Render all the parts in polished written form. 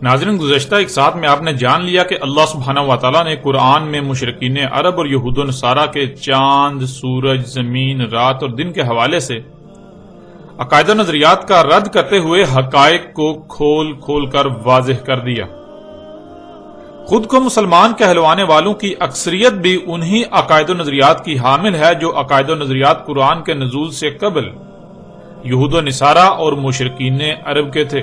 ناظرین، گزشتہ ایک ساتھ میں آپ نے جان لیا کہ اللہ سبحانہ و تعالیٰ نے قرآن میں مشرکین عرب اور یہود و نصارہ کے چاند، سورج، زمین، رات اور دن کے حوالے سے عقائد و نظریات کا رد کرتے ہوئے حقائق کو کھول کھول کر واضح کر دیا۔ خود کو مسلمان کہلوانے والوں کی اکثریت بھی انہی عقائد و نظریات کی حامل ہے جو عقائد و نظریات قرآن کے نزول سے قبل یہود و نصارہ اور مشرکین عرب کے تھے۔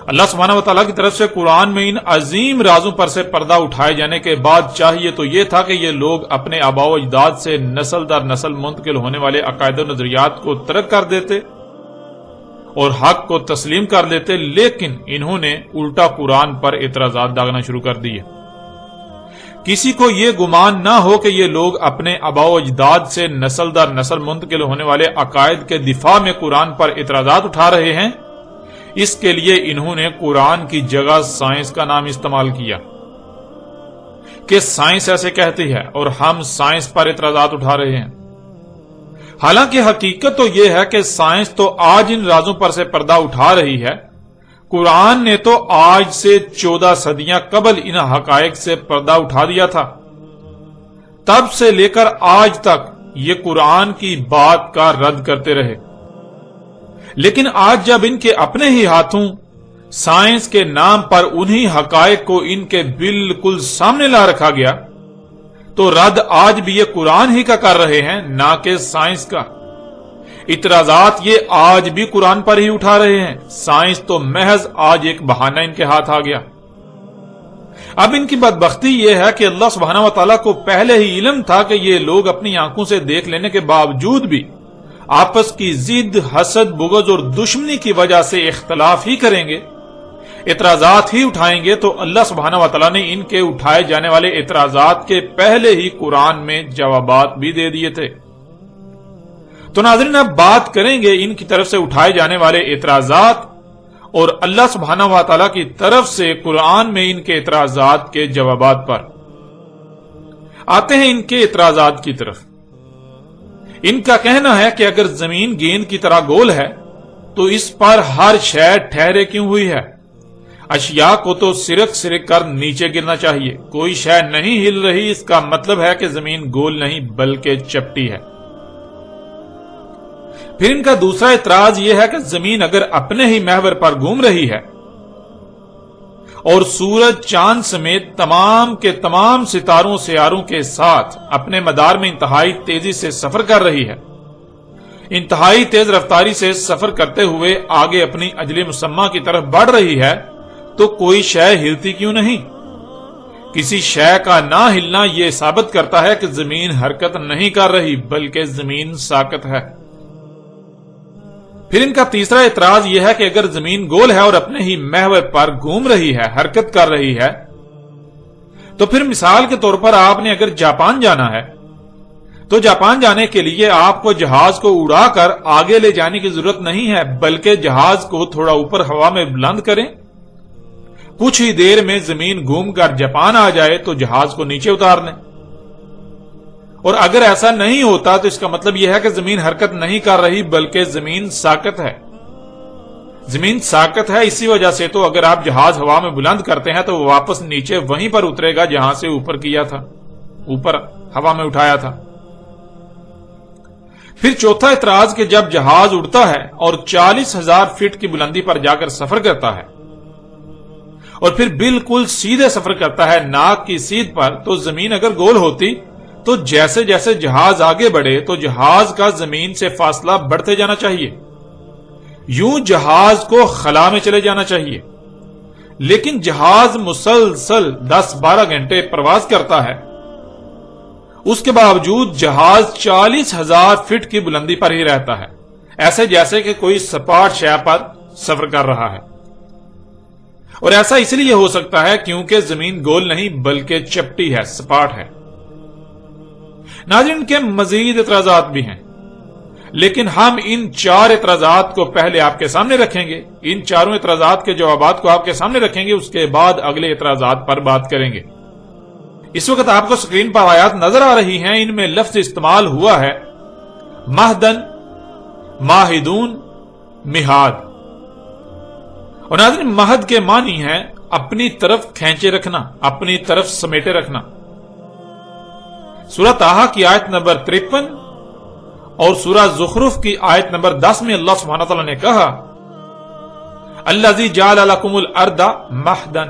اللہ سبحانہ و تعالیٰ کی طرف سے قرآن میں ان عظیم رازوں پر سے پردہ اٹھائے جانے کے بعد چاہیے تو یہ تھا کہ یہ لوگ اپنے آباء و اجداد سے نسل در نسل منتقل ہونے والے عقائد و نظریات کو ترک کر دیتے اور حق کو تسلیم کر لیتے، لیکن انہوں نے الٹا قرآن پر اعتراضات داغنا شروع کر دیے۔ کسی کو یہ گمان نہ ہو کہ یہ لوگ اپنے آباء و اجداد سے نسل در نسل منتقل ہونے والے عقائد کے دفاع میں قرآن پر اعتراضات اٹھا رہے ہیں، اس کے لیے انہوں نے قرآن کی جگہ سائنس کا نام استعمال کیا کہ سائنس ایسے کہتی ہے اور ہم سائنس پر اعتراضات اٹھا رہے ہیں۔ حالانکہ حقیقت تو یہ ہے کہ سائنس تو آج ان رازوں پر سے پردہ اٹھا رہی ہے، قرآن نے تو آج سے 14 صدیاں قبل ان حقائق سے پردہ اٹھا دیا تھا۔ تب سے لے کر آج تک یہ قرآن کی بات کا رد کرتے رہے، لیکن آج جب ان کے اپنے ہی ہاتھوں سائنس کے نام پر انہی حقائق کو ان کے بالکل سامنے لا رکھا گیا تو رد آج بھی یہ قرآن ہی کا کر رہے ہیں، نہ کہ سائنس کا۔ اعتراضات یہ آج بھی قرآن پر ہی اٹھا رہے ہیں، سائنس تو محض آج ایک بہانہ ان کے ہاتھ آ گیا۔ اب ان کی بدبختی یہ ہے کہ اللہ سبحانہ و تعالیٰ کو پہلے ہی علم تھا کہ یہ لوگ اپنی آنکھوں سے دیکھ لینے کے باوجود بھی آپس کی ضد، حسد، بغض اور دشمنی کی وجہ سے اختلاف ہی کریں گے، اعتراضات ہی اٹھائیں گے، تو اللہ سبحانہ و تعالیٰ نے ان کے اٹھائے جانے والے اعتراضات کے پہلے ہی قرآن میں جوابات بھی دے دیے تھے۔ تو ناظرین، اب بات کریں گے ان کی طرف سے اٹھائے جانے والے اعتراضات اور اللہ سبحانہ و تعالیٰ کی طرف سے قرآن میں ان کے اعتراضات کے جوابات پر۔ آتے ہیں ان کے اعتراضات کی طرف۔ ان کا کہنا ہے کہ اگر زمین گیند کی طرح گول ہے تو اس پر ہر شے ٹھہرے کیوں ہوئی ہے؟ اشیاء کو تو سرک سرک کر نیچے گرنا چاہیے، کوئی شے نہیں ہل رہی، اس کا مطلب ہے کہ زمین گول نہیں بلکہ چپٹی ہے۔ پھر ان کا دوسرا اعتراض یہ ہے کہ زمین اگر اپنے ہی محور پر گھوم رہی ہے اور سورج، چاند سمیت تمام کے تمام ستاروں سیاروں کے ساتھ اپنے مدار میں انتہائی تیزی سے سفر کر رہی ہے، انتہائی تیز رفتاری سے سفر کرتے ہوئے آگے اپنی اجل مسمى کی طرف بڑھ رہی ہے، تو کوئی شے ہلتی کیوں نہیں؟ کسی شے کا نہ ہلنا یہ ثابت کرتا ہے کہ زمین حرکت نہیں کر رہی بلکہ زمین ساکت ہے۔ پھر ان کا تیسرا اعتراض یہ ہے کہ اگر زمین گول ہے اور اپنے ہی محور پر گھوم رہی ہے، حرکت کر رہی ہے، تو پھر مثال کے طور پر آپ نے اگر جاپان جانا ہے تو جاپان جانے کے لیے آپ کو جہاز کو اڑا کر آگے لے جانے کی ضرورت نہیں ہے، بلکہ جہاز کو تھوڑا اوپر ہوا میں بلند کریں، کچھ ہی دیر میں زمین گھوم کر جاپان آ جائے تو جہاز کو نیچے اتار لیں۔ اور اگر ایسا نہیں ہوتا تو اس کا مطلب یہ ہے کہ زمین حرکت نہیں کر رہی بلکہ زمین ساکت ہے۔ زمین ساکت ہے، اسی وجہ سے تو اگر آپ جہاز ہوا میں بلند کرتے ہیں تو وہ واپس نیچے وہیں پر اترے گا جہاں سے اوپر کیا تھا، اوپر ہوا میں اٹھایا تھا۔ پھر چوتھا اعتراض کہ جب جہاز اڑتا ہے اور 40,000 فٹ کی بلندی پر جا کر سفر کرتا ہے اور پھر بالکل سیدھے سفر کرتا ہے ناک کی سیدھ پر، تو زمین اگر گول ہوتی تو جیسے جیسے جہاز آگے بڑھے تو جہاز کا زمین سے فاصلہ بڑھتے جانا چاہیے، یوں جہاز کو خلا میں چلے جانا چاہیے، لیکن جہاز مسلسل 10-12 گھنٹے پرواز کرتا ہے، اس کے باوجود جہاز 40,000 فٹ کی بلندی پر ہی رہتا ہے، ایسے جیسے کہ کوئی سپاٹ شے پر سفر کر رہا ہے۔ اور ایسا اس لیے ہو سکتا ہے کیونکہ زمین گول نہیں بلکہ چپٹی ہے، سپاٹ ہے۔ ناظرین، کے مزید اعتراضات بھی ہیں، لیکن ہم ان 4 اعتراضات کو پہلے آپ کے سامنے رکھیں گے، ان چاروں اعتراضات کے جوابات کو آپ کے سامنے رکھیں گے، اس کے بعد اگلے اعتراضات پر بات کریں گے۔ اس وقت آپ کو سکرین پر آیات نظر آ رہی ہیں، ان میں لفظ استعمال ہوا ہے مہدن، ماہدون، مہاد، اور ناظرین مہد کے معنی ہے اپنی طرف کھینچے رکھنا، اپنی طرف سمیٹے رکھنا۔ سورہ طٰہٰ کی آیت نمبر 53 اور سورہ زخرف کی آیت نمبر 10 میں اللہ سبحانہ وتعالی نے کہا الذی جعل لکم الارض مہدا،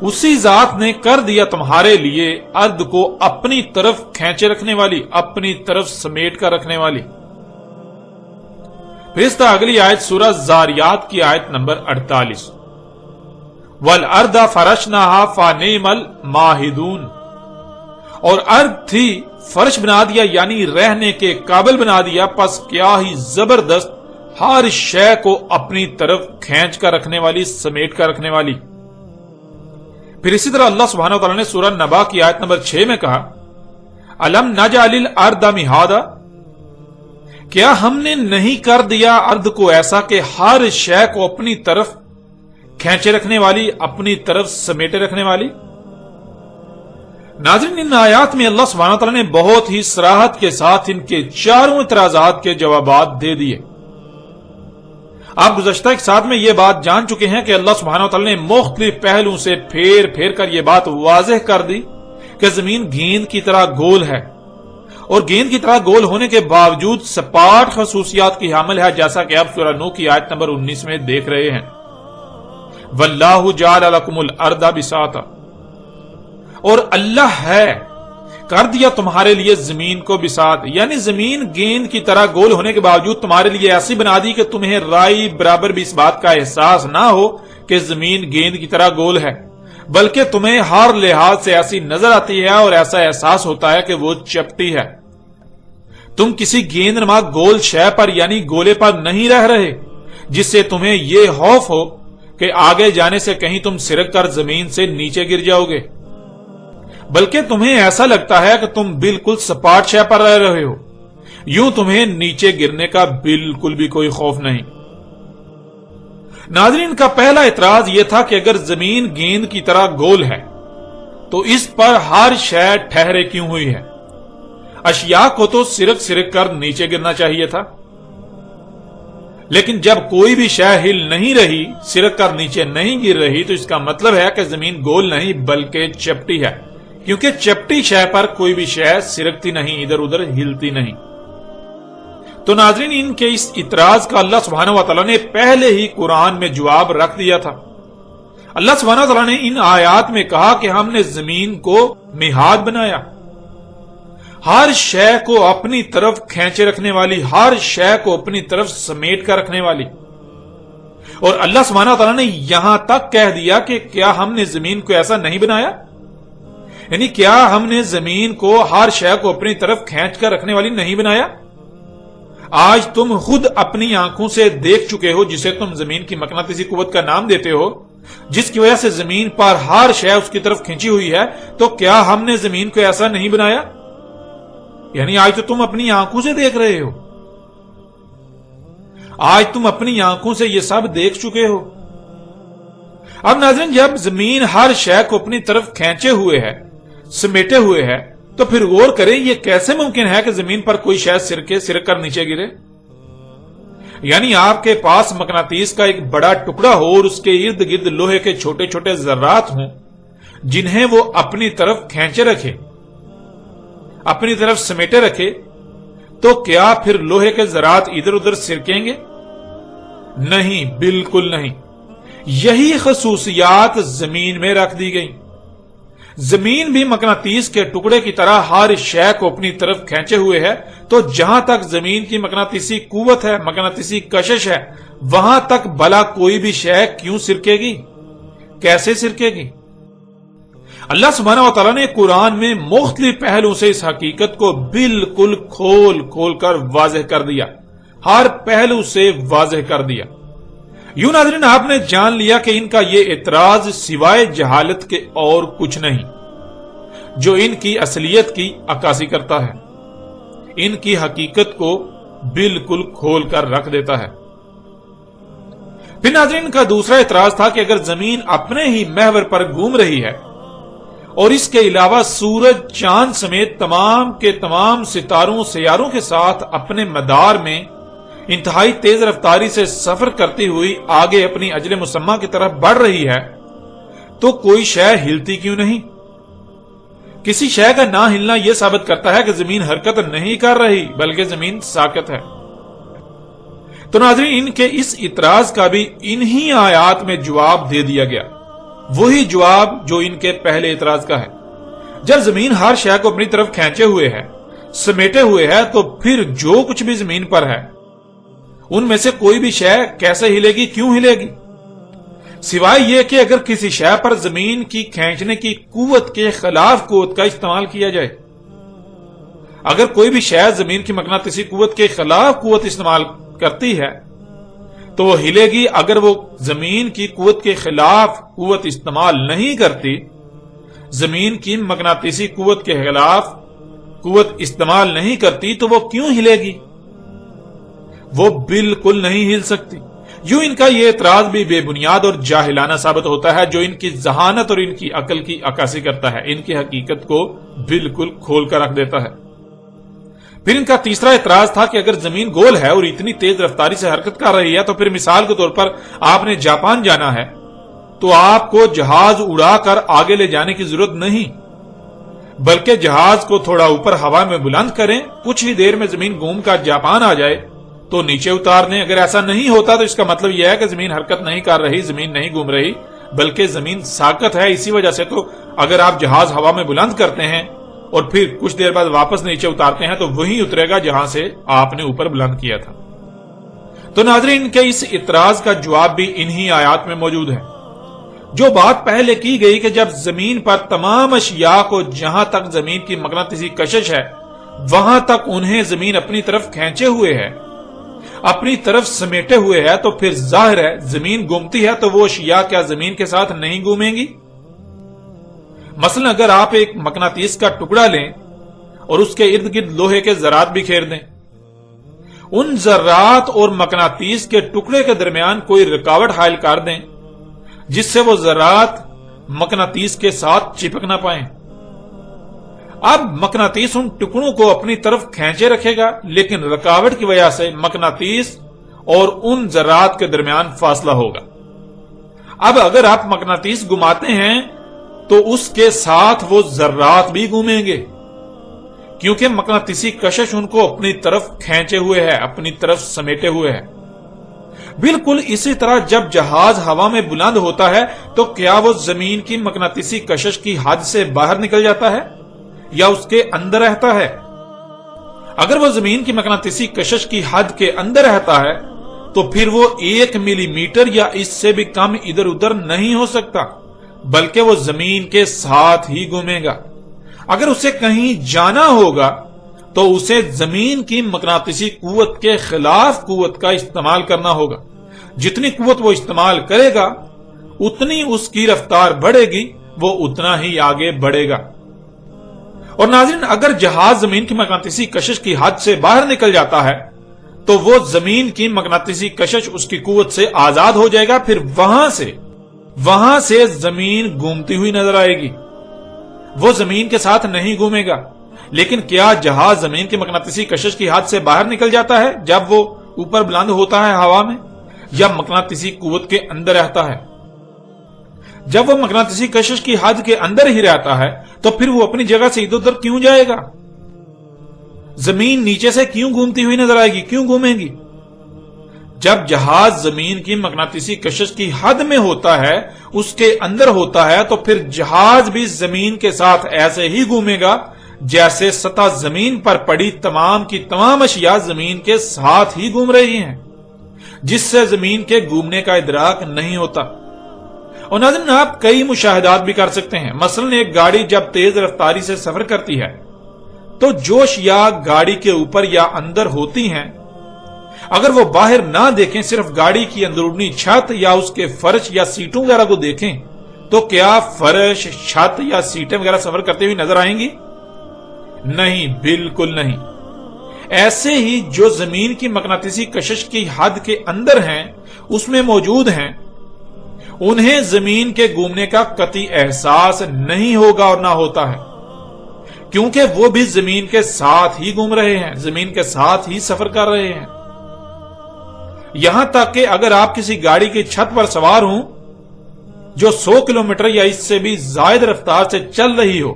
اسی ذات نے کر دیا تمہارے لیے ارض کو اپنی طرف کھینچے رکھنے والی، اپنی طرف سمیٹ کر رکھنے والی۔ پھر اس طرح اگلی آیت سورہ زاریات کی آیت نمبر 48 والارض فرشناها فنعم الماہدون، اور ارض تھی فرش بنا دیا یعنی رہنے کے قابل بنا دیا، پس کیا ہی زبردست ہر شے کو اپنی طرف کھینچ کر رکھنے والی، سمیٹ کر رکھنے والی۔ پھر اسی طرح اللہ سبحانہ وتعالی نے سورہ نبا کی آیت نمبر 6 میں کہا الم نجعل الارض مہادا، کیا ہم نے نہیں کر دیا ارض کو ایسا کہ ہر شے کو اپنی طرف کھینچے رکھنے والی، اپنی طرف سمیٹے رکھنے والی۔ ناظرین ان آیات میں اللہ سبحانہ وتعالی نے بہت ہی صراحت کے ساتھ ان کے چاروں اعتراضات کے جوابات دے دیے۔ آپ گزشتہ ایک ساتھ میں یہ بات جان چکے ہیں کہ اللہ سبحانہ وتعالی نے مختلف پہلوؤں سے پھیر پھیر کر یہ بات واضح کر دی کہ زمین گیند کی طرح گول ہے، اور گیند کی طرح گول ہونے کے باوجود سپاٹ خصوصیات کی حامل ہے، جیسا کہ آپ سورہ نوح کی آیت نمبر 19 میں دیکھ رہے ہیں واللہ جعل لکم الارض بساطا، اور اللہ ہے کر دیا تمہارے لیے زمین کو بساط، یعنی زمین گیند کی طرح گول ہونے کے باوجود تمہارے لیے ایسی بنا دی کہ تمہیں رائی برابر بھی اس بات کا احساس نہ ہو کہ زمین گیند کی طرح گول ہے، بلکہ تمہیں ہر لحاظ سے ایسی نظر آتی ہے اور ایسا احساس ہوتا ہے کہ وہ چپٹی ہے۔ تم کسی گیند نما گول شے پر یعنی گولے پر نہیں رہ رہے جس سے تمہیں یہ خوف ہو کہ آگے جانے سے کہیں تم سرک کر زمین سے نیچے گر جاؤ گے، بلکہ تمہیں ایسا لگتا ہے کہ تم بالکل سپاٹ شے پر رہ رہے ہو، یوں تمہیں نیچے گرنے کا بالکل بھی کوئی خوف نہیں۔ ناظرین کا پہلا اعتراض یہ تھا کہ اگر زمین گیند کی طرح گول ہے تو اس پر ہر شے ٹھہرے کیوں ہوئی ہے؟ اشیاء کو تو سرک سرک کر نیچے گرنا چاہیے تھا، لیکن جب کوئی بھی شے ہل نہیں رہی، سرک کر نیچے نہیں گر رہی، تو اس کا مطلب ہے کہ زمین گول نہیں بلکہ چپٹی ہے، کیونکہ چپٹی شے پر کوئی بھی شے سرکتی نہیں، ادھر ادھر ہلتی نہیں۔ تو ناظرین ان کے اس اعتراض کا اللہ سبحانہ وتعالی نے پہلے ہی قرآن میں جواب رکھ دیا تھا۔ اللہ سبحانہ وتعالی نے ان آیات میں کہا کہ ہم نے زمین کو مہاد بنایا، ہر شے کو اپنی طرف کھینچے رکھنے والی، ہر شے کو اپنی طرف سمیٹ کر رکھنے والی۔ اور اللہ سبحانہ وتعالی نے یہاں تک کہہ دیا کہ کیا ہم نے زمین کو ایسا نہیں بنایا، یعنی کیا ہم نے زمین کو ہر شے کو اپنی طرف کھینچ کر رکھنے والی نہیں بنایا؟ آج تم خود اپنی آنکھوں سے دیکھ چکے ہو، جسے تم زمین کی مقناطیسی قوت کا نام دیتے ہو، جس کی وجہ سے زمین پر ہر شے اس کی طرف کھینچی ہوئی ہے، تو کیا ہم نے زمین کو ایسا نہیں بنایا؟ یعنی آج تو تم اپنی آنکھوں سے دیکھ رہے ہو، آج تم اپنی آنکھوں سے یہ سب دیکھ چکے ہو۔ اب ناظرین جب زمین ہر شے کو اپنی طرف کھینچے ہوئے ہے، سمیٹے ہوئے ہے، تو پھر غور کریں یہ کیسے ممکن ہے کہ زمین پر کوئی شے سرک کر نیچے گرے؟ یعنی آپ کے پاس مقناطیس کا ایک بڑا ٹکڑا ہو اور اس کے ارد گرد لوہے کے چھوٹے چھوٹے ذرات ہوں جنہیں وہ اپنی طرف کھینچے رکھے، اپنی طرف سمیٹے رکھے، تو کیا پھر لوہے کے ذرات ادھر ادھر سرکیں گے؟ نہیں، بالکل نہیں۔ یہی خصوصیات زمین میں رکھ دی گئی۔ زمین بھی مقناطیس کے ٹکڑے کی طرح ہر شے کو اپنی طرف کھینچے ہوئے ہے، تو جہاں تک زمین کی مقناطیسی قوت ہے، مقناطیسی کشش ہے، وہاں تک بھلا کوئی بھی شے کیوں سرکے گی؟ کیسے سرکے گی؟ اللہ سبحانہ وتعالی نے قرآن میں مختلف پہلوؤں سے اس حقیقت کو بالکل کھول کھول کر واضح کر دیا، ہر پہلو سے واضح کر دیا۔ یوں ناظرین آپ نے جان لیا کہ ان کا یہ اعتراض سوائے جہالت کے اور کچھ نہیں، جو ان کی اصلیت کی عکاسی کرتا ہے، ان کی حقیقت کو بالکل کھول کر رکھ دیتا ہے۔ پھر ناظرین کا دوسرا اعتراض تھا کہ اگر زمین اپنے ہی محور پر گھوم رہی ہے اور اس کے علاوہ سورج، چاند سمیت تمام کے تمام ستاروں سیاروں کے ساتھ اپنے مدار میں انتہائی تیز رفتاری سے سفر کرتی ہوئی آگے اپنی اجل مسمہ کی طرف بڑھ رہی ہے تو کوئی شے ہلتی کیوں نہیں؟ کسی شے کا نہ ہلنا یہ ثابت کرتا ہے کہ زمین حرکت نہیں کر رہی بلکہ زمین ساکت ہے۔ تو ناظرین، ان کے اس اعتراض کا بھی انہی آیات میں جواب دے دیا گیا، وہی جواب جو ان کے پہلے اعتراض کا ہے۔ جب زمین ہر شے کو اپنی طرف کھینچے ہوئے ہے، سمیٹے ہوئے ہے، تو پھر جو کچھ بھی زمین پر ہے ان میں سے کوئی بھی شے کیسے ہلے گی، کیوں ہلے گی؟ سوائے یہ کہ اگر کسی شے پر زمین کی کھینچنے کی قوت کے خلاف قوت کا استعمال کیا جائے۔ اگر کوئی بھی شے زمین کی مقناطیسی قوت کے خلاف قوت استعمال کرتی ہے تو وہ ہلے گی۔ اگر وہ زمین کی قوت کے خلاف قوت استعمال نہیں کرتی، زمین کی مقناطیسی قوت کے خلاف قوت استعمال نہیں کرتی، تو وہ کیوں ہلے گی؟ وہ بالکل نہیں ہل سکتی۔ یوں ان کا یہ اعتراض بھی بے بنیاد اور جاہلانہ ثابت ہوتا ہے، جو ان کی ذہانت اور ان کی عقل کی عکاسی کرتا ہے، ان کی حقیقت کو بالکل کھول کر رکھ دیتا ہے۔ پھر ان کا تیسرا اعتراض تھا کہ اگر زمین گول ہے اور اتنی تیز رفتاری سے حرکت کر رہی ہے تو پھر مثال کے طور پر آپ نے جاپان جانا ہے تو آپ کو جہاز اڑا کر آگے لے جانے کی ضرورت نہیں، بلکہ جہاز کو تھوڑا اوپر ہوا میں بلند کریں، کچھ ہی دیر میں زمین گھوم کر جاپان آ جائے تو نیچے اتار دیں۔ اگر ایسا نہیں ہوتا تو اس کا مطلب یہ ہے کہ زمین حرکت نہیں کر رہی، زمین نہیں گھوم رہی بلکہ زمین ساکت ہے۔ اسی وجہ سے تو اگر آپ جہاز ہوا میں بلند کرتے ہیں اور پھر کچھ دیر بعد واپس نیچے اتارتے ہیں تو وہی اترے گا جہاں سے آپ نے اوپر بلند کیا تھا۔ تو ناظرین، کے اس اعتراض کا جواب بھی انہی آیات میں موجود ہے۔ جو بات پہلے کی گئی کہ جب زمین پر تمام اشیاء کو جہاں تک زمین کی مقناطیسی کشش ہے وہاں تک انہیں زمین اپنی طرف کھینچے ہوئے ہے، اپنی طرف سمیٹے ہوئے ہے، تو پھر ظاہر ہے زمین گھومتی ہے تو وہ اشیاء کیا زمین کے ساتھ نہیں گھومیں گی؟ مثلا اگر آپ ایک مقناطیس کا ٹکڑا لیں اور اس کے ارد گرد لوہے کے ذرات بکھیر دیں، ان ذرات اور مقناطیس کے ٹکڑے کے درمیان کوئی رکاوٹ حائل کر دیں جس سے وہ ذرات مقناطیس کے ساتھ چپک نہ پائیں۔ اب مقناطیس ان ٹکڑوں کو اپنی طرف کھینچے رکھے گا، لیکن رکاوٹ کی وجہ سے مقناطیس اور ان ذرات کے درمیان فاصلہ ہوگا۔ اب اگر آپ مقناطیس گھماتے ہیں تو اس کے ساتھ وہ ذرات بھی گھومیں گے، کیونکہ مقناطیسی کشش ان کو اپنی طرف کھینچے ہوئے ہے، اپنی طرف سمیٹے ہوئے ہے۔ بالکل اسی طرح جب جہاز ہوا میں بلند ہوتا ہے تو کیا وہ زمین کی مقناطیسی کشش کی حد سے باہر نکل جاتا ہے یا اس کے اندر رہتا ہے؟ اگر وہ زمین کی مقناطیسی کشش کی حد کے اندر رہتا ہے تو پھر وہ 1 ملی میٹر یا اس سے بھی کم ادھر ادھر نہیں ہو سکتا، بلکہ وہ زمین کے ساتھ ہی گھومے گا۔ اگر اسے کہیں جانا ہوگا تو اسے زمین کی مقناطیسی قوت کے خلاف قوت کا استعمال کرنا ہوگا۔ جتنی قوت وہ استعمال کرے گا اتنی اس کی رفتار بڑھے گی، وہ اتنا ہی آگے بڑھے گا۔ اور ناظرین، اگر جہاز زمین کی مقناطیسی کشش کی حد سے باہر نکل جاتا ہے تو وہ زمین کی مقناطیسی کشش اس کی قوت سے آزاد ہو جائے گا، پھر وہاں سے زمین گھومتی ہوئی نظر آئے گی، وہ زمین کے ساتھ نہیں گھومے گا۔ لیکن کیا جہاز زمین کی مقناطیسی کشش کی حد سے باہر نکل جاتا ہے جب وہ اوپر بلند ہوتا ہے ہوا میں، یا مقناطیسی قوت کے اندر رہتا ہے؟ جب وہ مقناطیسی کشش کی حد کے اندر ہی رہتا ہے تو پھر وہ اپنی جگہ سے ادھر ادھر کیوں جائے گا؟ زمین نیچے سے کیوں گھومتی ہوئی نظر آئے گی، کیوں گھومے گی؟ جب جہاز زمین کی مقناطیسی کشش کی حد میں ہوتا ہے، اس کے اندر ہوتا ہے، تو پھر جہاز بھی زمین کے ساتھ ایسے ہی گھومے گا جیسے سطح زمین پر پڑی تمام کی تمام اشیاء زمین کے ساتھ ہی گھوم رہی ہیں، جس سے زمین کے گھومنے کا ادراک نہیں ہوتا۔ اور ناظرین، آپ کئی مشاہدات بھی کر سکتے ہیں۔ مثلا ایک گاڑی جب تیز رفتاری سے سفر کرتی ہے تو جو اشیاء گاڑی کے اوپر یا اندر ہوتی ہیں، اگر وہ باہر نہ دیکھیں، صرف گاڑی کی اندرونی چھت یا اس کے فرش یا سیٹوں وغیرہ کو دیکھیں، تو کیا فرش، چھت یا سیٹیں وغیرہ سفر کرتے ہوئے نظر آئیں گی؟ نہیں، بالکل نہیں۔ ایسے ہی جو زمین کی مقناطیسی کشش کی حد کے اندر ہیں، اس میں موجود ہیں، انہیں زمین کے گھومنے کا قطعی احساس نہیں ہوگا اور نہ ہوتا ہے، کیونکہ وہ بھی زمین کے ساتھ ہی گھوم رہے ہیں، زمین کے ساتھ ہی سفر کر رہے ہیں۔ یہاں تک کہ اگر آپ کسی گاڑی کی چھت پر سوار ہوں جو 100 کلومیٹر یا اس سے بھی زائد رفتار سے چل رہی ہو،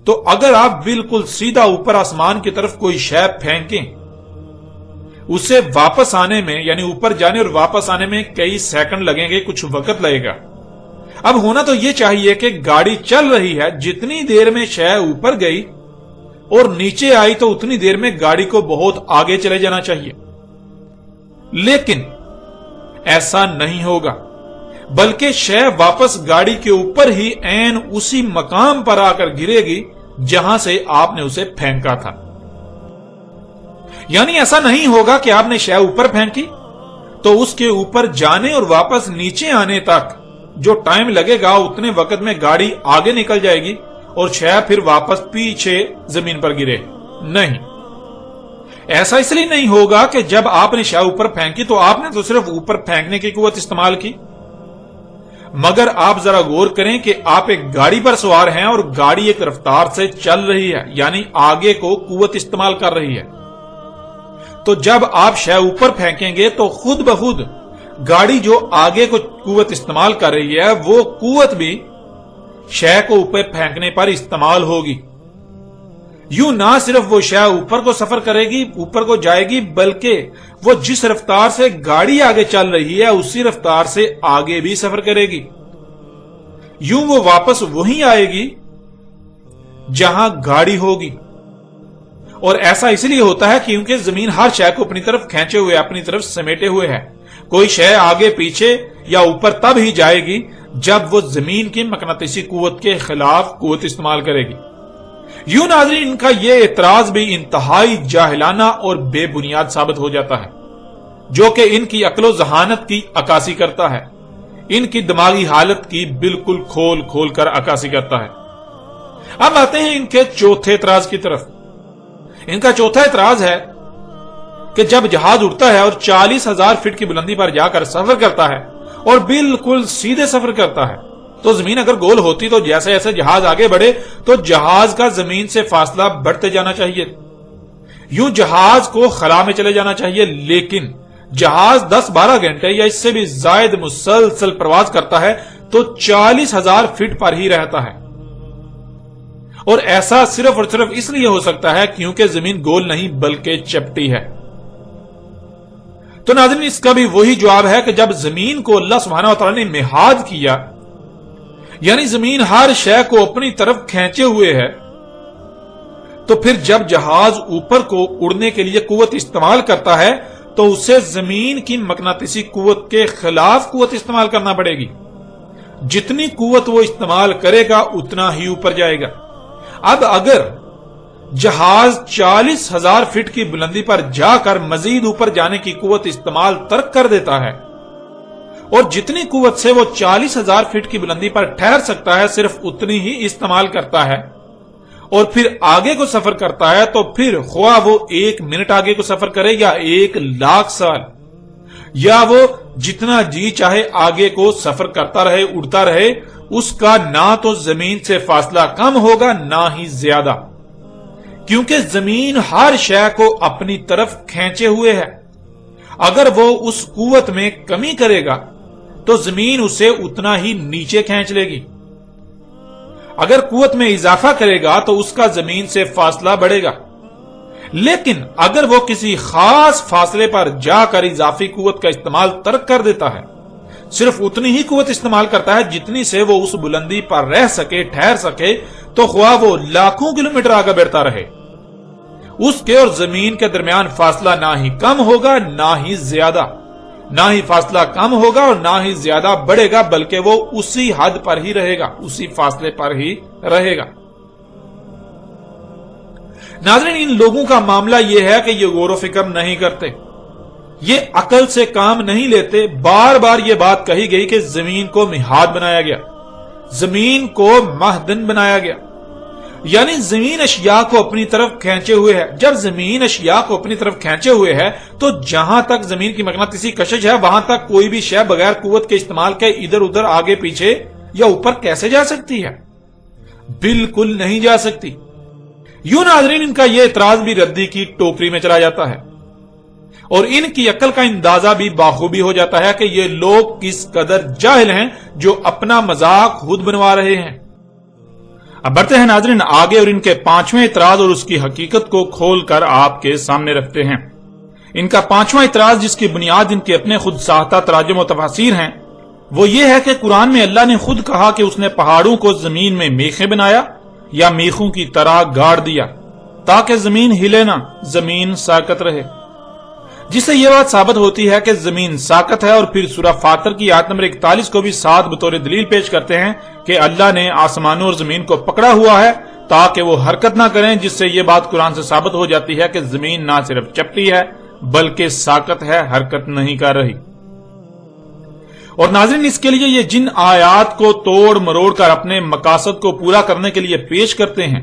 تو اگر آپ بالکل سیدھا اوپر آسمان کی طرف کوئی شے پھینکیں، اسے واپس آنے میں، یعنی اوپر جانے اور واپس آنے میں کئی سیکنڈ لگیں گے، کچھ وقت لگے گا۔ اب ہونا تو یہ چاہیے کہ گاڑی چل رہی ہے، جتنی دیر میں شے اوپر گئی اور نیچے آئی تو اتنی دیر میں گاڑی کو بہت آگے چلے جانا چاہیے، لیکن ایسا نہیں ہوگا، بلکہ شے واپس گاڑی کے اوپر ہی عین اسی مقام پر آ کر گرے گی جہاں سے آپ نے اسے پھینکا تھا۔ یعنی ایسا نہیں ہوگا کہ آپ نے شے اوپر پھینکی تو اس کے اوپر جانے اور واپس نیچے آنے تک جو ٹائم لگے گا اتنے وقت میں گاڑی آگے نکل جائے گی اور شے پھر واپس پیچھے زمین پر گرے۔ نہیں، ایسا اس لیے نہیں ہوگا کہ جب آپ نے شے اوپر پھینکی تو آپ نے تو صرف اوپر پھینکنے کی قوت استعمال کی، مگر آپ ذرا غور کریں کہ آپ ایک گاڑی پر سوار ہیں اور گاڑی ایک رفتار سے چل رہی ہے، یعنی آگے کو قوت استعمال کر رہی ہے۔ تو جب آپ شے اوپر پھینکیں گے تو خود بخود گاڑی جو آگے کو قوت استعمال کر رہی ہے وہ قوت بھی شے کو اوپر پھینکنے پر استعمال ہوگی۔ یوں نہ صرف وہ شے اوپر کو سفر کرے گی، اوپر کو جائے گی، بلکہ وہ جس رفتار سے گاڑی آگے چل رہی ہے اسی رفتار سے آگے بھی سفر کرے گی۔ یوں وہ واپس وہیں آئے گی جہاں گاڑی ہوگی۔ اور ایسا اس لیے ہوتا ہے کیونکہ زمین ہر شے کو اپنی طرف کھینچے ہوئے، اپنی طرف سمیٹے ہوئے ہے۔ کوئی شے آگے پیچھے یا اوپر تب ہی جائے گی جب وہ زمین کی مقناطیسی قوت کے خلاف قوت استعمال کرے گی۔ یوں ناظرین، ان کا یہ اعتراض بھی انتہائی جاہلانہ اور بے بنیاد ثابت ہو جاتا ہے، جو کہ ان کی عقل و ذہانت کی عکاسی کرتا ہے، ان کی دماغی حالت کی بالکل کھول کھول کر عکاسی کرتا ہے۔ اب آتے ہیں ان کے چوتھے اعتراض کی طرف۔ ان کا چوتھا اعتراض ہے کہ جب جہاز اڑتا ہے اور 40,000 فٹ کی بلندی پر جا کر سفر کرتا ہے اور بالکل سیدھے سفر کرتا ہے تو زمین اگر گول ہوتی تو جیسے جیسے جہاز آگے بڑھے تو جہاز کا زمین سے فاصلہ بڑھتے جانا چاہیے، یوں جہاز کو خلا میں چلے جانا چاہیے، لیکن جہاز 10-12 گھنٹے یا اس سے بھی زائد مسلسل پرواز کرتا ہے تو 40,000 فٹ پر ہی رہتا ہے۔ اور ایسا صرف اور صرف اس لیے ہو سکتا ہے کیونکہ زمین گول نہیں بلکہ چپٹی ہے۔ تو ناظرین، اس کا بھی وہی جواب ہے کہ جب زمین کو اللہ سبحانہ و تعالی نے مہاد کیا، یعنی زمین ہر شے کو اپنی طرف کھینچے ہوئے ہے، تو پھر جب جہاز اوپر کو اڑنے کے لیے قوت استعمال کرتا ہے تو اسے زمین کی مقناطیسی قوت کے خلاف قوت استعمال کرنا پڑے گی۔ جتنی قوت وہ استعمال کرے گا اتنا ہی اوپر جائے گا۔ اب اگر جہاز 40,000 فٹ کی بلندی پر جا کر مزید اوپر جانے کی قوت استعمال ترک کر دیتا ہے اور جتنی قوت سے وہ 40,000 فٹ کی بلندی پر ٹھہر سکتا ہے صرف اتنی ہی استعمال کرتا ہے اور پھر آگے کو سفر کرتا ہے، تو پھر خواہ وہ 1 منٹ آگے کو سفر کرے یا 1,00,000 سال، یا وہ جتنا جی چاہے آگے کو سفر کرتا رہے، اڑتا رہے، اس کا نہ تو زمین سے فاصلہ کم ہوگا نہ ہی زیادہ، کیونکہ زمین ہر شے کو اپنی طرف کھینچے ہوئے ہے۔ اگر وہ اس قوت میں کمی کرے گا تو زمین اسے اتنا ہی نیچے کھینچ لے گی، اگر قوت میں اضافہ کرے گا تو اس کا زمین سے فاصلہ بڑھے گا، لیکن اگر وہ کسی خاص فاصلے پر جا کر اضافی قوت کا استعمال ترک کر دیتا ہے، صرف اتنی ہی قوت استعمال کرتا ہے جتنی سے وہ اس بلندی پر رہ سکے، ٹھہر سکے، تو خواہ وہ لاکھوں کلومیٹر آگے بڑھتا رہے، اس کے اور زمین کے درمیان فاصلہ نہ ہی کم ہوگا نہ ہی زیادہ، نہ ہی فاصلہ کم ہوگا اور نہ ہی زیادہ بڑھے گا، بلکہ وہ اسی حد پر ہی رہے گا، اسی فاصلے پر ہی رہے گا۔ ناظرین، ان لوگوں کا معاملہ یہ ہے کہ یہ غور و فکر نہیں کرتے، یہ عقل سے کام نہیں لیتے۔ بار بار یہ بات کہی گئی کہ زمین کو مہاد بنایا گیا، زمین کو مہدن بنایا گیا، یعنی زمین اشیاء کو اپنی طرف کھینچے ہوئے ہے۔ جب زمین اشیاء کو اپنی طرف کھینچے ہوئے ہے تو جہاں تک زمین کی مقناطیسی کشش ہے وہاں تک کوئی بھی شے بغیر قوت کے استعمال کے ادھر ادھر آگے پیچھے یا اوپر کیسے جا سکتی ہے؟ بالکل نہیں جا سکتی۔ یوں ناظرین، ان کا یہ اعتراض بھی ردی کی ٹوکری میں چلا جاتا ہے اور ان کی عقل کا اندازہ بھی باخوبی ہو جاتا ہے کہ یہ لوگ کس قدر جاہل ہیں جو اپنا مذاق خود بنوا رہے ہیں۔ اب بڑھتے ہیں ناظرین آگے اور ان کے پانچویں اعتراض اور اس کی حقیقت کو کھول کر آپ کے سامنے رکھتے ہیں۔ ان کا پانچواں اعتراض، جس کی بنیاد ان کے اپنے خود ساختہ تراجم و تفاسیر ہیں، وہ یہ ہے کہ قرآن میں اللہ نے خود کہا کہ اس نے پہاڑوں کو زمین میں میخیں بنایا یا میخوں کی طرح گاڑ دیا تاکہ زمین ہلے نہ، زمین ساکت رہے، جس سے یہ بات ثابت ہوتی ہے کہ زمین ساکت ہے۔ اور پھر سورہ فاطر کی آیت نمبر 41 کو بھی ساتھ بطور دلیل پیش کرتے ہیں کہ اللہ نے آسمانوں اور زمین کو پکڑا ہوا ہے تاکہ وہ حرکت نہ کریں، جس سے یہ بات قرآن سے ثابت ہو جاتی ہے کہ زمین نہ صرف چپٹی ہے بلکہ ساکت ہے، حرکت نہیں کر رہی۔ اور ناظرین اس کے لیے یہ جن آیات کو توڑ مروڑ کر اپنے مقاصد کو پورا کرنے کے لیے پیش کرتے ہیں،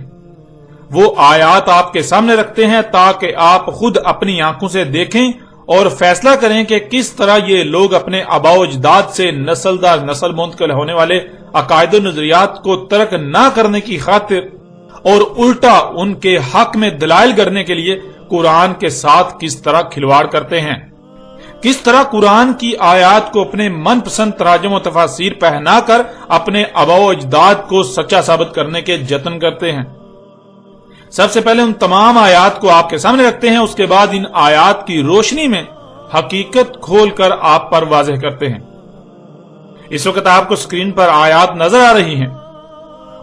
وہ آیات آپ کے سامنے رکھتے ہیں تاکہ آپ خود اپنی آنکھوں سے دیکھیں اور فیصلہ کریں کہ کس طرح یہ لوگ اپنے آباء و اجداد سے نسل در نسل منتقل ہونے والے عقائد و نظریات کو ترک نہ کرنے کی خاطر اور الٹا ان کے حق میں دلائل گڑھنے کے لیے قرآن کے ساتھ کس طرح کھلواڑ کرتے ہیں، کس طرح قرآن کی آیات کو اپنے من پسند تراجم و تفاسیر پہنا کر اپنے آباء و اجداد کو سچا ثابت کرنے کے جتن کرتے ہیں۔ سب سے پہلے ان تمام آیات کو آپ کے سامنے رکھتے ہیں، اس کے بعد ان آیات کی روشنی میں حقیقت کھول کر آپ پر واضح کرتے ہیں۔ اس وقت آپ کو سکرین پر آیات نظر آ رہی ہیں،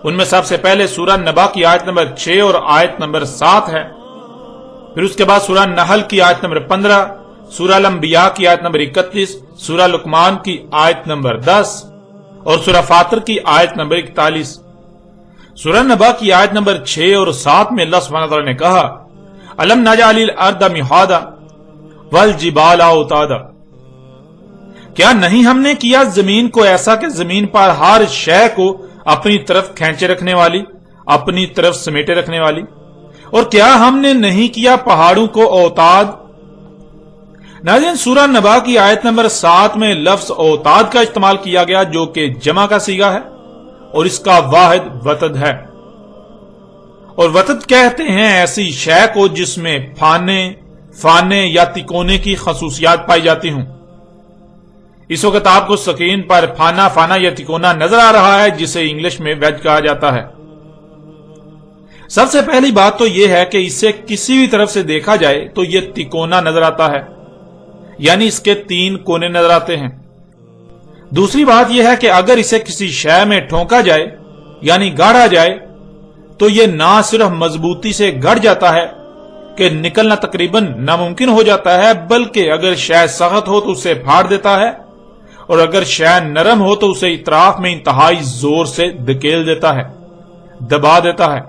ان میں سب سے پہلے سورہ نبا کی آیت نمبر 6 اور آیت نمبر 7 ہے، پھر اس کے بعد سورہ نحل کی آیت نمبر 15، سورہ الانبیاء کی آیت نمبر 31، سورہ لقمان کی آیت نمبر 10 اور سورہ فاطر کی آیت نمبر 41۔ سورہ نبا کی آیت نمبر 6 اور 7 میں اللہ سبحانہ وتعالی نے کہا الم نجعل الارض مہادا والجبال اوتادا، کیا نہیں ہم نے کیا زمین کو ایسا کہ زمین پر ہر شے کو اپنی طرف کھینچے رکھنے والی، اپنی طرف سمیٹے رکھنے والی، اور کیا ہم نے نہیں کیا پہاڑوں کو اوتاد۔ ناظرین سورہ نبا کی آیت نمبر 7 میں لفظ اوتاد کا استعمال کیا گیا جو کہ جمع کا صیغہ ہے اور اس کا واحد وتد ہے، اور وتد کہتے ہیں ایسی شے کو جس میں فانے یا تکونے کی خصوصیات پائی جاتی ہوں۔ اس وقت آپ کو سکرین پر فانا یا تکونا نظر آ رہا ہے، جسے انگلش میں ویج کہا جاتا ہے۔ سب سے پہلی بات تو یہ ہے کہ اسے کسی بھی طرف سے دیکھا جائے تو یہ تکونا نظر آتا ہے، یعنی اس کے 3 کونے نظر آتے ہیں۔ دوسری بات یہ ہے کہ اگر اسے کسی شے میں ٹھونکا جائے یعنی گاڑا جائے تو یہ نہ صرف مضبوطی سے گڑ جاتا ہے کہ نکلنا تقریباً ناممکن ہو جاتا ہے، بلکہ اگر شے سخت ہو تو اسے پھاڑ دیتا ہے، اور اگر شے نرم ہو تو اسے اطراف میں انتہائی زور سے دھکیل دیتا ہے، دبا دیتا ہے۔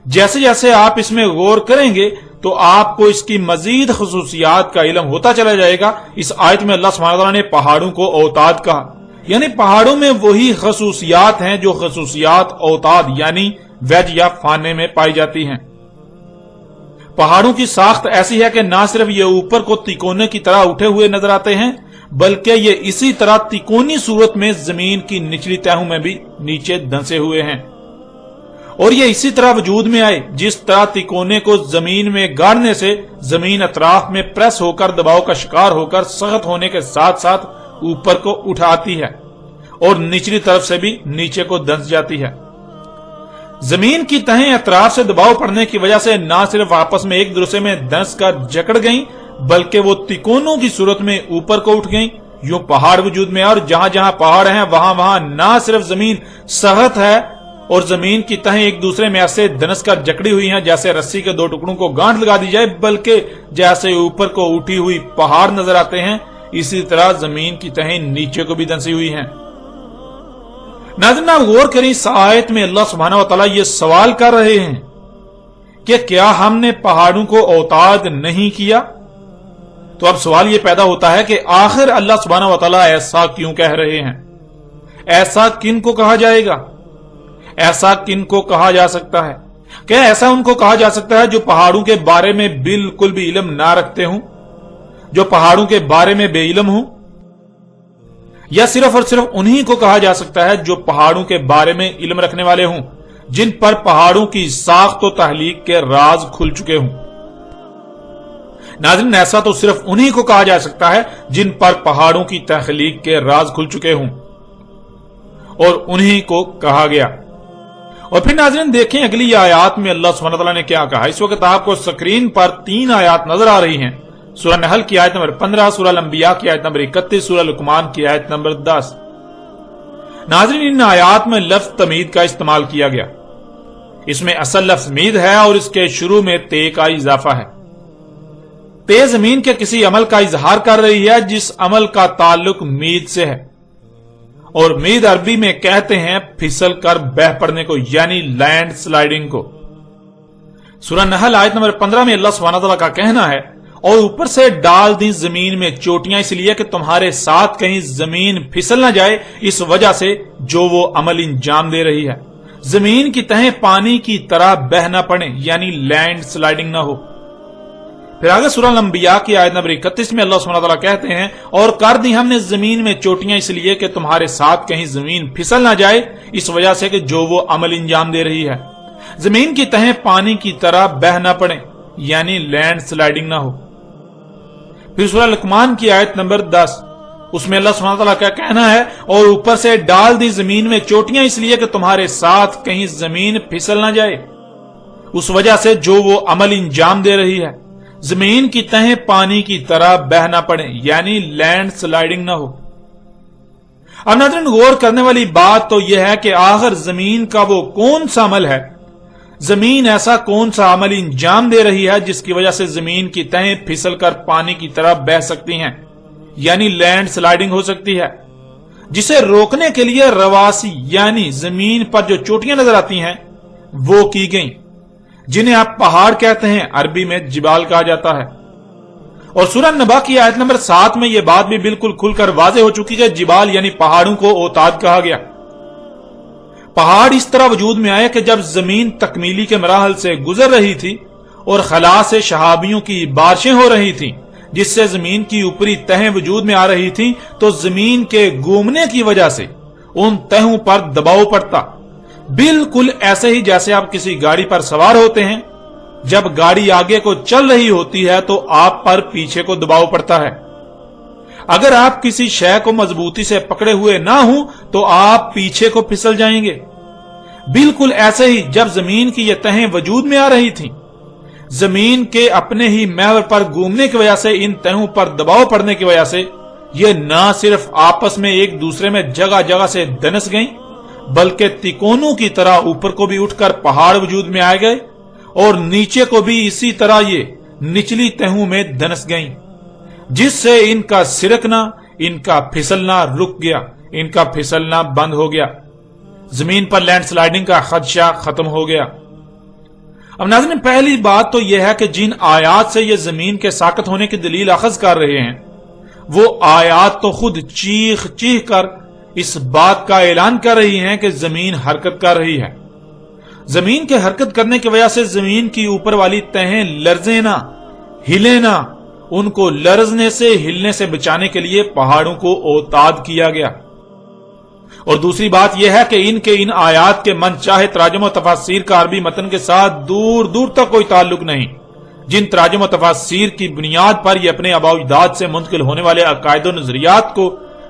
جیسے جیسے آپ اس میں غور کریں گے تو آپ کو اس کی مزید خصوصیات کا علم ہوتا چلا جائے گا۔ اس آیت میں اللہ سبحانہ وتعالی نے پہاڑوں کو اوتاد کہا، یعنی پہاڑوں میں وہی خصوصیات ہیں جو خصوصیات اوتاد یعنی ویج یا فانے میں پائی جاتی ہیں۔ پہاڑوں کی ساخت ایسی ہے کہ نہ صرف یہ اوپر کو تکونے کی طرح اٹھے ہوئے نظر آتے ہیں، بلکہ یہ اسی طرح تکونی صورت میں زمین کی نچلی تہوں میں بھی نیچے دھنسے ہوئے ہیں، اور یہ اسی طرح وجود میں آئے جس طرح تکونے کو زمین میں گاڑنے سے زمین اطراف میں پریس ہو کر دباؤ کا شکار ہو کر سخت ہونے کے ساتھ ساتھ اوپر کو اٹھاتی ہے اور نچلی طرف سے بھی نیچے کو دھنس جاتی ہے۔ زمین کی تہیں اطراف سے دباؤ پڑنے کی وجہ سے نہ صرف آپس میں ایک دوسرے میں دھنس کر جکڑ گئیں، بلکہ وہ تکونوں کی صورت میں اوپر کو اٹھ گئیں۔ یوں پہاڑ وجود میں، اور جہاں جہاں پہاڑ ہیں وہاں نہ صرف زمین سخت ہے اور زمین کی تہیں ایک دوسرے میں ایسے دھنس کر جکڑی ہوئی ہیں جیسے رسی کے 2 ٹکڑوں کو گانٹھ لگا دی جائے، بلکہ جیسے اوپر کو اٹھی ہوئی پہاڑ نظر آتے ہیں اسی طرح زمین کی تہیں نیچے کو بھی دھنسی ہوئی ہیں۔ ناظرین آپ غور کریں، اس آیت میں اللہ سبحانہ وتعالی یہ سوال کر رہے ہیں کہ کیا ہم نے پہاڑوں کو اوتاد نہیں کیا؟ تو اب سوال یہ پیدا ہوتا ہے کہ آخر اللہ سبحانہ وتعالی ایسا کیوں کہہ رہے ہیں؟ ایسا کن کو کہا جائے گا؟ ایسا کن کو کہا جا سکتا ہے؟ کیا ایسا ان کو کہا جا سکتا ہے جو پہاڑوں کے بارے میں بالکل بھی علم نہ رکھتے ہوں، جو پہاڑوں کے بارے میں بے علم ہوں؟ یا صرف اور صرف انہی کو کہا جا سکتا ہے جو پہاڑوں کے بارے میں علم رکھنے والے ہوں، جن پر پہاڑوں کی ساخت و تخلیق کے راز کھل چکے ہوں؟ ناظرین ایسا تو صرف انہی کو کہا جا سکتا ہے جن پر پہاڑوں کی تخلیق کے راز کھل چکے ہوں، اور انہی کو کہا گیا۔ اور پھر ناظرین دیکھیں اگلی آیات میں اللہ سبحانہ وتعالی نے کیا کہا۔ اس وقت آپ کو سکرین پر 3 آیات نظر آ رہی ہیں، سورہ نحل کی آیت نمبر 15، سورہ الانبیاء کی آیت نمبر 31، سورہ لقمان کی آیت نمبر 10۔ ناظرین ان آیات میں لفظ تمہید کا استعمال کیا گیا۔ اس میں اصل لفظ مید ہے اور اس کے شروع میں تے کا اضافہ ہے۔ تے زمین کے کسی عمل کا اظہار کر رہی ہے جس عمل کا تعلق مید سے ہے، اور مید عربی میں کہتے ہیں پھسل کر بہ پڑنے کو، یعنی لینڈ سلائیڈنگ کو۔ سورہ نحل آیت نمبر 15 میں اللہ سبحانہ وتعالی کا کہنا ہے، اور اوپر سے ڈال دی زمین میں چوٹیاں اس لیے کہ تمہارے ساتھ کہیں زمین پھسل نہ جائے، اس وجہ سے جو وہ عمل انجام دے رہی ہے۔ زمین کی تہیں پانی کی طرح بہ نہ پڑے، یعنی لینڈ سلائیڈنگ نہ ہو۔ پھر آگے سورہ الانبیاء کی آیت نمبر 31 میں اللہ سبحانہ وتعالی کہتے ہیں، اور کر دی ہم نے زمین میں چوٹیاں اس لیے کہ تمہارے ساتھ کہیں زمین پھسل نہ جائے، اس وجہ سے کہ جو وہ عمل انجام دے رہی ہے۔ زمین کی تہیں پانی کی طرح بہ نہ پڑے، یعنی لینڈ سلائیڈنگ نہ ہو۔ پھر سورہ لقمان کی آیت نمبر 10، اس میں اللہ سبحانہ وتعالی کا کہنا ہے، اور اوپر سے ڈال دی زمین میں چوٹیاں اس لیے کہ تمہارے ساتھ کہیں زمین پھسل نہ جائے، اس وجہ سے جو وہ عمل انجام دے رہی ہے۔ زمین کی تہیں پانی کی طرح بہ نہ پڑے، یعنی لینڈ سلائیڈنگ نہ ہو۔ اب ناظرین غور کرنے والی بات تو یہ ہے کہ آخر زمین کا وہ کون سا عمل ہے، زمین ایسا کون سا عمل انجام دے رہی ہے جس کی وجہ سے زمین کی تہیں پھسل کر پانی کی طرح بہ سکتی ہیں، یعنی لینڈ سلائیڈنگ ہو سکتی ہے، جسے روکنے کے لیے رواسی یعنی زمین پر جو چوٹیاں نظر آتی ہیں وہ کی گئیں، جنہیں آپ پہاڑ کہتے ہیں، عربی میں جبال کہا جاتا ہے۔ اور سورہ نبا کی آیت نمبر 7 میں یہ بات بھی بالکل کھل کر واضح ہو چکی کہ جبال یعنی پہاڑوں کو اوتاد کہا گیا۔ پہاڑ اس طرح وجود میں آئے کہ جب زمین تکمیلی کے مراحل سے گزر رہی تھی اور خلا سے شہابیوں کی بارشیں ہو رہی تھیں، جس سے زمین کی اوپری تہیں وجود میں آ رہی تھیں، تو زمین کے گھومنے کی وجہ سے ان تہوں پر دباؤ پڑتا، بالکل ایسے ہی جیسے آپ کسی گاڑی پر سوار ہوتے ہیں، جب گاڑی آگے کو چل رہی ہوتی ہے تو آپ پر پیچھے کو دباؤ پڑتا ہے۔ اگر آپ کسی شے کو مضبوطی سے پکڑے ہوئے نہ ہوں تو آپ پیچھے کو پھسل جائیں گے۔ بالکل ایسے ہی جب زمین کی یہ تہیں وجود میں آ رہی تھیں، زمین کے اپنے ہی محور پر گھومنے کی وجہ سے ان تہوں پر دباؤ پڑنے کی وجہ سے یہ نہ صرف آپس میں ایک دوسرے میں جگہ جگہ سے دنس گئیں، بلکہ تکونوں کی طرح اوپر کو بھی اٹھ کر پہاڑ وجود میں آئے گئے، اور نیچے کو بھی اسی طرح یہ نچلی تہوں میں دنس گئیں، جس سے ان کا سرکنا، ان کا پھسلنا رک گیا، ان کا پھسلنا بند ہو گیا، زمین پر لینڈ سلائیڈنگ کا خدشہ ختم ہو گیا۔ اب ناظرین پہلی بات تو یہ ہے کہ جن آیات سے یہ زمین کے ساکت ہونے کی دلیل اخذ کر رہے ہیں، وہ آیات تو خود چیخ چیخ کر اس بات کا اعلان کر رہی ہیں کہ زمین حرکت کر رہی ہے۔ زمین کے حرکت کرنے کی وجہ سے زمین کی اوپر والی تہیں لرزیں نہ، ہلیں نہ، ان کو لرزنے سے ہلنے سے بچانے کے لیے پہاڑوں کو اوتاد کیا گیا۔ اور دوسری بات یہ ہے کہ ان آیات کے من چاہے تراجم و تفاسیر کا عربی متن کے ساتھ دور دور تک کوئی تعلق نہیں، جن تراجم و تفاسیر کی بنیاد پر یہ اپنے آباء و اجداد سے منتقل ہونے والے عقائد و نظریات کو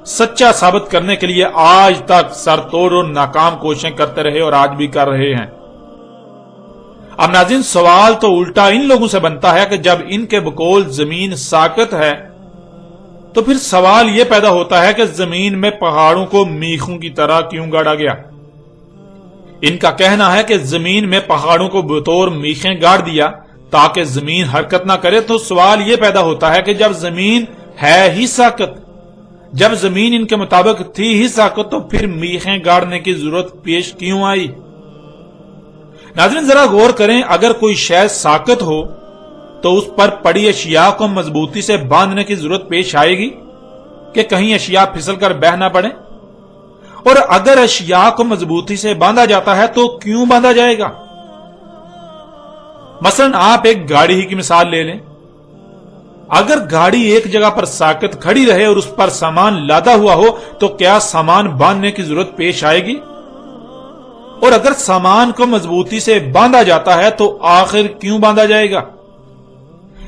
سچا ثابت کرنے کے لیے آج تک سر توڑ اور ناکام کوششیں کرتے رہے اور آج بھی کر رہے ہیں۔ اب ناظرین سوال تو الٹا ان لوگوں سے بنتا ہے کہ جب ان کے بقول زمین ساکت ہے تو پھر سوال یہ پیدا ہوتا ہے کہ زمین میں پہاڑوں کو میخوں کی طرح کیوں گاڑا گیا۔ ان کا کہنا ہے کہ زمین میں پہاڑوں کو بطور میخیں گاڑ دیا تاکہ زمین حرکت نہ کرے، تو سوال یہ پیدا ہوتا ہے کہ جب زمین ہے ہی ساکت، جب زمین ان کے مطابق تھی ہی ساکت، تو پھر میخیں گاڑنے کی ضرورت پیش کیوں آئی؟ ناظرین ذرا غور کریں، اگر کوئی شے ساکت ہو تو اس پر پڑی اشیاء کو مضبوطی سے باندھنے کی ضرورت پیش آئے گی کہ کہیں اشیاء پھسل کر بہ نہ پڑے؟ اور اگر اشیاء کو مضبوطی سے باندھا جاتا ہے تو کیوں باندھا جائے گا؟ مثلا آپ ایک گاڑی ہی کی مثال لے لیں، اگر گاڑی ایک جگہ پر ساکت کھڑی رہے اور اس پر سامان لادا ہوا ہو تو کیا سامان باندھنے کی ضرورت پیش آئے گی؟ اور اگر سامان کو مضبوطی سے باندھا جاتا ہے تو آخر کیوں باندھا جائے گا؟